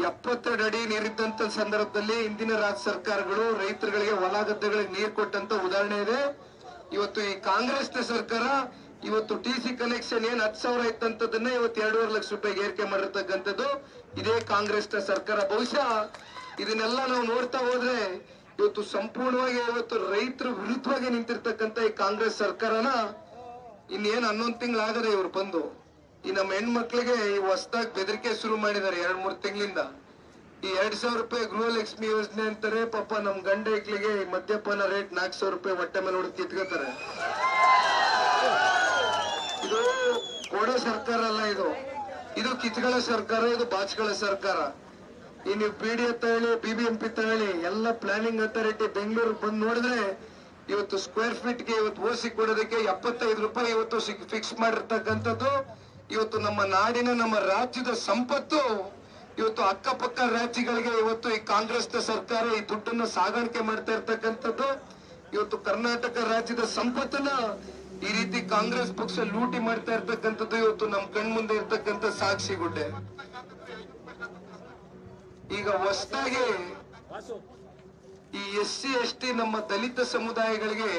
72 ಅಡಿ ನೀರಿದ್ದಂತ ಸಂದರ್ಭದಲ್ಲಿ ಇಂದಿನ ರಾಜ್ಯ ಸರ್ಕಾರಗಳು ರೈತರುಗಳಿಗೆ ಹೊಲ ಗದ್ದೆಗಳಿಗೆ ನೀರು ಕೊಟ್ಟಂತ ಉದಾಹರಣೆ ಇದೆ. ಇವತ್ತು ಈ ಕಾಂಗ್ರೆಸ್ನ ಸರ್ಕಾರ ಇವತ್ತು ಟಿಸಿ ಕಲೆಕ್ಷನ್ ಏನ್ 10,000 ಇತ್ತಂತದನ್ನ ಇವತ್ತು 2.5 ಲಕ್ಷ ರೂಪಾಯಿಗೆ ಏರಿಕೆ ಮಾಡಿರ್ತಕ್ಕಂಥದ್ದು ಇದೇ ಕಾಂಗ್ರೆಸ್ನ ಸರ್ಕಾರ. ಬಹುಶಃ ಇದನ್ನೆಲ್ಲ ನಾವು ನೋಡ್ತಾ ಹೋದ್ರೆ ಇವತ್ತು ಸಂಪೂರ್ಣವಾಗಿ ಇವತ್ತು ರೈತರ ವಿರುದ್ಧವಾಗಿ ನಿಂತಿರ್ತಕ್ಕಂಥ ಈ ಕಾಂಗ್ರೆಸ್ ಸರ್ಕಾರನ ಇನ್ನೇನ್ 11 ತಿಂಗಳಾಗದೆ ಇವ್ರು ಬಂದು ಈ ನಮ್ಮ ಹೆಣ್ಮಕ್ಳಿಗೆ ಈ ಹೊಸದಾಗಿ ಬೆದರಿಕೆ ಶುರು ಮಾಡಿದ್ದಾರೆ 2-3 ತಿಂಗಳಿಂದ. ಈ 2,000 ರೂಪಾಯಿ ಗೃಹಲಕ್ಷ್ಮಿ ಯೋಜನೆ ಅಂತಾರೆ. ಪಾಪ ನಮ್ ಗಂಡ ಹೆಕ್ಲಿಗೆ ಮದ್ಯಪಾನ ರೇಟ್ 400 ರೂಪಾಯಿ ಹೊಟ್ಟೆ ಮೇಲೆ ಹೊಡೆದು ಕಿತ್ಕೋತಾರೆ. ಇದು ಕೊಡೋ ಸರ್ಕಾರ ಅಲ್ಲ, ಇದು ಕಿತ್ಗಳ ಸರ್ಕಾರ, ಇದು ಬಾಚ್ಗಳ ಸರ್ಕಾರ. ಈ ನೀವು ಪಿಡಿ ಅಂತ ಹೇಳಿ BBMP ತಗೊಳ್ಳಿ, ಎಲ್ಲ ಪ್ಲಾನಿಂಗ್ ಅಥಾರಿಟಿ ಬೆಂಗಳೂರು ಬಂದು ನೋಡಿದ್ರೆ ಇವತ್ತು ಸ್ಕ್ವೇರ್ ಫೀಟ್ ಗೆ ಇವತ್ತು ಓಸಿ ಕೊಡೋದಕ್ಕೆ 75 ರೂಪಾಯಿ ಇವತ್ತು ಫಿಕ್ಸ್ ಮಾಡಿರ್ತಕ್ಕಂಥದ್ದು. ಇವತ್ತು ನಮ್ಮ ನಾಡಿನ ನಮ್ಮ ರಾಜ್ಯದ ಸಂಪತ್ತು ಇವತ್ತು ಅಕ್ಕಪಕ್ಕ ರಾಜ್ಯಗಳಿಗೆ ಇವತ್ತು ಈ ಕಾಂಗ್ರೆಸ್ನ ಸರ್ಕಾರ ಈ ದುಡ್ಡನ್ನು ಸಾಗಾಣಿಕೆ ಮಾಡ್ತಾ ಇರ್ತಕ್ಕಂಥದ್ದು. ಇವತ್ತು ಕರ್ನಾಟಕ ರಾಜ್ಯದ ಸಂಪತ್ತನ್ನ ಈ ರೀತಿ ಕಾಂಗ್ರೆಸ್ ಪಕ್ಷ ಲೂಟಿ ಮಾಡ್ತಾ ಇರ್ತಕ್ಕಂಥದ್ದು ಇವತ್ತು ನಮ್ ಕಣ್ಮುಂದೆ ಇರ್ತಕ್ಕಂಥ ಸಾಕ್ಷಿ ಗುಡ್ಡೆ. ಈಗ ಹೊಸದಾಗಿ ಈ SC ST ನಮ್ಮ ದಲಿತ ಸಮುದಾಯಗಳಿಗೆ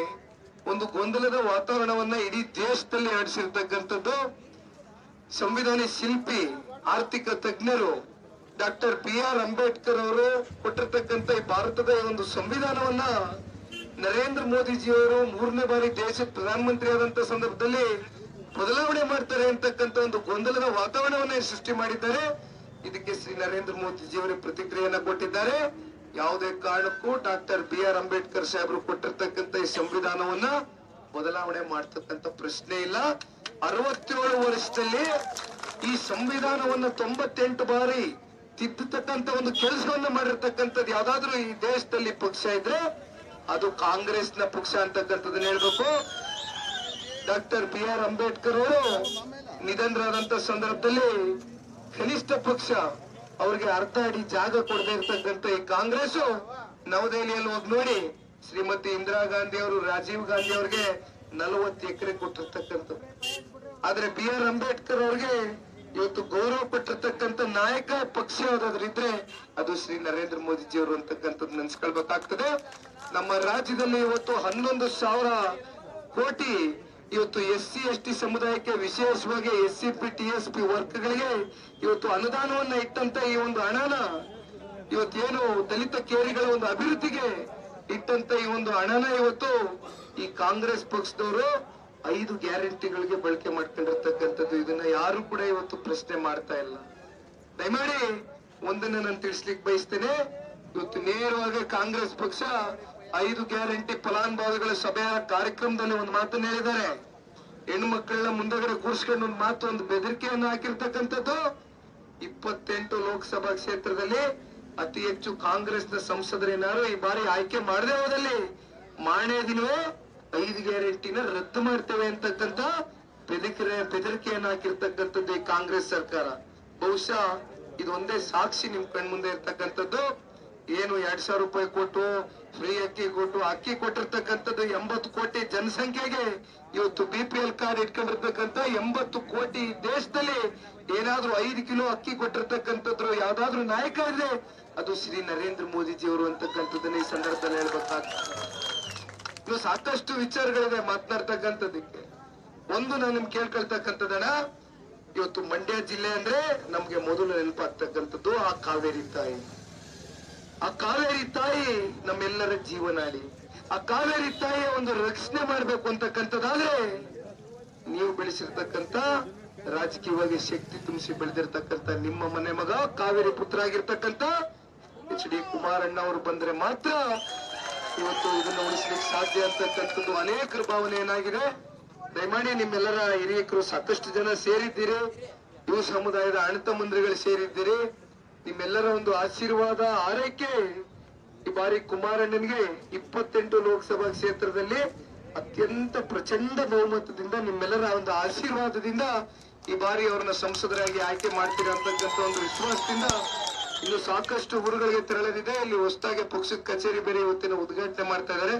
ಒಂದು ಗೊಂದಲದ ವಾತಾವರಣವನ್ನ ಇಡೀ ದೇಶದಲ್ಲಿ ಹರಡಿಸಿರ್ತಕ್ಕಂಥದ್ದು. ಸಂವಿಧಾನ ಶಿಲ್ಪಿ, ಆರ್ಥಿಕ ತಜ್ಞರು ಡಾಕ್ಟರ್ BR ಅಂಬೇಡ್ಕರ್ ಅವರು ಕೊಟ್ಟಿರ್ತಕ್ಕಂಥ ಈ ಭಾರತದ ಒಂದು ಸಂವಿಧಾನವನ್ನ ನರೇಂದ್ರ ಮೋದಿಜಿಯವರು 3ನೇ ಬಾರಿ ದೇಶದ ಪ್ರಧಾನಮಂತ್ರಿ ಆದಂತ ಸಂದರ್ಭದಲ್ಲಿ ಬದಲಾವಣೆ ಮಾಡ್ತಾರೆ ಅಂತಕ್ಕಂಥ ಒಂದು ಗೊಂದಲದ ವಾತಾವರಣವನ್ನ ಸೃಷ್ಟಿ ಮಾಡಿದ್ದಾರೆ. ಇದಕ್ಕೆ ಶ್ರೀ ನರೇಂದ್ರ ಮೋದಿಜಿಯವರೇ ಪ್ರತಿಕ್ರಿಯೆಯನ್ನ ಕೊಟ್ಟಿದ್ದಾರೆ. ಯಾವುದೇ ಕಾರಣಕ್ಕೂ ಡಾಕ್ಟರ್ BR ಅಂಬೇಡ್ಕರ್ ಸಾಹೇಬರು ಕೊಟ್ಟಿರ್ತಕ್ಕಂಥ ಈ ಸಂವಿಧಾನವನ್ನ ಬದಲಾವಣೆ ಮಾಡ್ತಕ್ಕಂಥ ಪ್ರಶ್ನೆ ಇಲ್ಲ. 67 ವರ್ಷದಲ್ಲಿ ಈ ಸಂವಿಧಾನವನ್ನ 98 ಬಾರಿ ತಿದ್ದತಕ್ಕಂಥ ಒಂದು ಕೆಲಸವನ್ನ ಮಾಡಿರ್ತಕ್ಕಂಥದ್ದು ಯಾವ್ದಾದ್ರು ಈ ದೇಶದಲ್ಲಿ ಪಕ್ಷ ಇದ್ರೆ ಅದು ಕಾಂಗ್ರೆಸ್ನ ಪಕ್ಷ ಅಂತಕ್ಕಂಥದ್ದನ್ನ ಹೇಳ್ಬೇಕು. ಡಾಕ್ಟರ್ BR ಅಂಬೇಡ್ಕರ್ ಅವರು ನಿಧನರಾದಂತ ಸಂದರ್ಭದಲ್ಲಿ ಕನಿಷ್ಠ ಪಕ್ಷ ಅವ್ರಿಗೆ ಅರ್ಧ ಅಡಿ ಜಾಗ ಕೊಡದೇ ಇರ್ತಕ್ಕಂಥ ಈ ಕಾಂಗ್ರೆಸ್ ನವದೆಹಲಿಯಲ್ಲಿ ಹೋಗಿ ನೋಡಿ, ಶ್ರೀಮತಿ ಇಂದಿರಾ ಗಾಂಧಿ ಅವರು ರಾಜೀವ್ ಗಾಂಧಿ ಅವ್ರಿಗೆ 40 ಎಕರೆ ಕೊಟ್ಟಿರ್ತಕ್ಕಂಥ. ಆದ್ರೆ BR ಅಂಬೇಡ್ಕರ್ ಅವ್ರಿಗೆ ಇವತ್ತು ಗೌರವ ಕೊಟ್ಟಿರ್ತಕ್ಕಂಥ ನಾಯಕ ಪಕ್ಷ ಯಾವ್ದಾದ್ರು ಇದ್ರೆ ಅದು ಶ್ರೀ ನರೇಂದ್ರ ಮೋದಿಜಿಯವರು ಅಂತಕ್ಕಂಥದ್ದು ನೆನ್ಸ್ಕೊಳ್ಬೇಕಾಗ್ತದೆ. ನಮ್ಮ ರಾಜ್ಯದಲ್ಲಿ ಇವತ್ತು 11,000 ಕೋಟಿ ಇವತ್ತು SC ST ಸಮುದಾಯಕ್ಕೆ ವಿಶೇಷವಾಗಿ SCP TSP ವರ್ಗಗಳಿಗೆ ಇವತ್ತು ಅನುದಾನವನ್ನ ಇಟ್ಟಂತ ಈ ಒಂದು ಹಣನ ಇವತ್ತೇನು ದಲಿತ ಕೇರಿಗಳ ಒಂದು ಅಭಿವೃದ್ಧಿಗೆ ಇಟ್ಟಂತ ಈ ಒಂದು ಹಣನ ಇವತ್ತು ಈ ಕಾಂಗ್ರೆಸ್ ಪಕ್ಷದವರು 5 ಗ್ಯಾರಂಟಿಗಳಿಗೆ ಬಳಕೆ ಮಾಡ್ಕೊಂಡಿರ್ತಕ್ಕಂಥದ್ದು. ಇದನ್ನ ಯಾರು ಕೂಡ ಇವತ್ತು ಪ್ರಶ್ನೆ ಮಾಡ್ತಾ ಇಲ್ಲ. ದಯಮಾಡಿ ಒಂದನ್ನ ನಾನು ತಿಳಿಸ್ಲಿಕ್ಕೆ ಬಯಸ್ತೇನೆ. ಇವತ್ತು ನೇರವಾಗಿ ಕಾಂಗ್ರೆಸ್ ಪಕ್ಷ 5 ಗ್ಯಾರಂಟಿ ಫಲಾನುಭವಿಗಳ ಸಭೆಯ ಕಾರ್ಯಕ್ರಮದಲ್ಲಿ ಒಂದು ಮಾತನ್ನು ಹೇಳಿದ್ದಾರೆ. ಹೆಣ್ಣು ಮಕ್ಕಳನ್ನ ಮುಂದಗಡೆ ಕೂರಿಸ್ಕೊಂಡು ಒಂದು ಮಾತು, ಒಂದು ಬೆದರಿಕೆಯನ್ನು ಹಾಕಿರ್ತಕ್ಕಂಥದ್ದು. 28 ಲೋಕಸಭಾ ಕ್ಷೇತ್ರದಲ್ಲಿ ಅತಿ ಹೆಚ್ಚು ಕಾಂಗ್ರೆಸ್ನ ಸಂಸದರೇನಾರು ಈ ಬಾರಿ ಆಯ್ಕೆ ಮಾಡದೆ ಹೋದಲ್ಲಿ ಮಾರನೇ ದಿನವೇ 5 ಗ್ಯಾರಂಟಿನ ರದ್ದು ಮಾಡ್ತೇವೆ ಅಂತಕ್ಕಂಥ ಬೆದರಿಕೆಯನ್ನು ಹಾಕಿರ್ತಕ್ಕಂಥದ್ದು ಈ ಕಾಂಗ್ರೆಸ್ ಸರ್ಕಾರ. ಬಹುಶಃ ಇದು ಒಂದೇ ಸಾಕ್ಷಿ ನಿಮ್ ಕಣ್ಮುಂದೆ ಇರ್ತಕ್ಕಂಥದ್ದು. ಏನು 2,000 ರೂಪಾಯಿ ಕೊಟ್ಟು ಫ್ರೀ ಅಕ್ಕಿ ಕೊಟ್ಟಿರ್ತಕ್ಕಂಥದ್ದು 80 ಕೋಟಿ ಜನಸಂಖ್ಯೆಗೆ ಇವತ್ತು BPL ಕಾರ್ಡ್ ಇಟ್ಕೊಂಡಿರ್ತಕ್ಕಂಥ 80 ಕೋಟಿ ದೇಶದಲ್ಲಿ ಏನಾದ್ರೂ 5 ಕಿಲೋ ಅಕ್ಕಿ ಕೊಟ್ಟಿರ್ತಕ್ಕಂಥದ್ರು ಯಾವ್ದಾದ್ರು ನಾಯಕ ಇದೆ ಅದು ಶ್ರೀ ನರೇಂದ್ರ ಮೋದಿಜಿಯವರು ಅಂತಕ್ಕಂಥದ್ದನ್ನ ಈ ಸಂದರ್ಭದಲ್ಲಿ ಹೇಳ್ಬೇಕಾಗ್ತದೆ. ಇನ್ನು ಸಾಕಷ್ಟು ವಿಚಾರಗಳಿದೆ ಮಾತನಾಡ್ತಕ್ಕಂಥದ್ದಕ್ಕೆ. ಒಂದು ನಾನು ನಿಮ್ಗೆ ಕೇಳ್ಕೊಳ್ತಕ್ಕಂಥದ್ದಣ್ಣ, ಇವತ್ತು ಮಂಡ್ಯ ಜಿಲ್ಲೆ ಅಂದ್ರೆ ನಮ್ಗೆ ಮೊದಲು ನೆನಪಾಗ್ತಕ್ಕಂಥದ್ದು ಆ ಕಾವೇರಿ ತಾಯಿ. ಆ ಕಾವೇರಿ ತಾಯಿ ನಮ್ಮೆಲ್ಲರ ಜೀವನಾಡಿ. ಆ ಕಾವೇರಿ ತಾಯಿಯ ಒಂದು ರಕ್ಷಣೆ ಮಾಡ್ಬೇಕು ಅಂತಕ್ಕಂಥದ್ದಾದ್ರೆ ನೀವು ಬೆಳೆಸಿರ್ತಕ್ಕಂಥ ರಾಜಕೀಯವಾಗಿ ಶಕ್ತಿ ತುಂಬಿಸಿ ಬೆಳೆದಿರ್ತಕ್ಕಂಥ ನಿಮ್ಮ ಮನೆ ಮಗ ಕಾವೇರಿ ಪುತ್ರ ಆಗಿರ್ತಕ್ಕಂಥ HD ಕುಮಾರಣ್ಣ ಅವರು ಬಂದ್ರೆ ಮಾತ್ರ ಇವತ್ತು ಇದನ್ನು ಉಳಿಸ್ಲಿಕ್ಕೆ ಸಾಧ್ಯ ಅಂತಕ್ಕಂಥದ್ದು ಅನೇಕರ ಭಾವನೆ ಏನಾಗಿದೆ. ದಯಮಾಡಿ ನಿಮ್ಮೆಲ್ಲರ ಹಿರಿಯಕರು ಸಾಕಷ್ಟು ಜನ ಸೇರಿದ್ದೀರಿ, ಯುವ ಸಮುದಾಯದ ಅಣ್ಣ ತಮ್ಮಂದಿರುಗಳು ಸೇರಿದ್ದೀರಿ. ನಿಮ್ಮೆಲ್ಲರ ಒಂದು ಆಶೀರ್ವಾದ ಆರೈಕೆ ಈ ಬಾರಿ ಕುಮಾರಣ್ಣನಿಗೆ 28 ಲೋಕಸಭಾ ಕ್ಷೇತ್ರದಲ್ಲಿ ಅತ್ಯಂತ ಪ್ರಚಂಡ ಬಹುಮತದಿಂದ ನಿಮ್ಮೆಲ್ಲರ ಒಂದು ಆಶೀರ್ವಾದದಿಂದ ಈ ಬಾರಿ ಅವರನ್ನ ಸಂಸದರಾಗಿ ಆಯ್ಕೆ ಮಾಡ್ತೀರಾ ಅಂತಕ್ಕಂಥ ಒಂದು ವಿಶ್ವಾಸದಿಂದ ಇನ್ನು ಸಾಕಷ್ಟು ಊರುಗಳಿಗೆ ತೆರಳದಿದೆ. ಇಲ್ಲಿ ಹೊಸದಾಗಿ ಪಕ್ಷದ ಕಚೇರಿ ಬೇರೆ ಇವತ್ತಿನ ಉದ್ಘಾಟನೆ ಮಾಡ್ತಾ ಇದ್ದಾರೆ.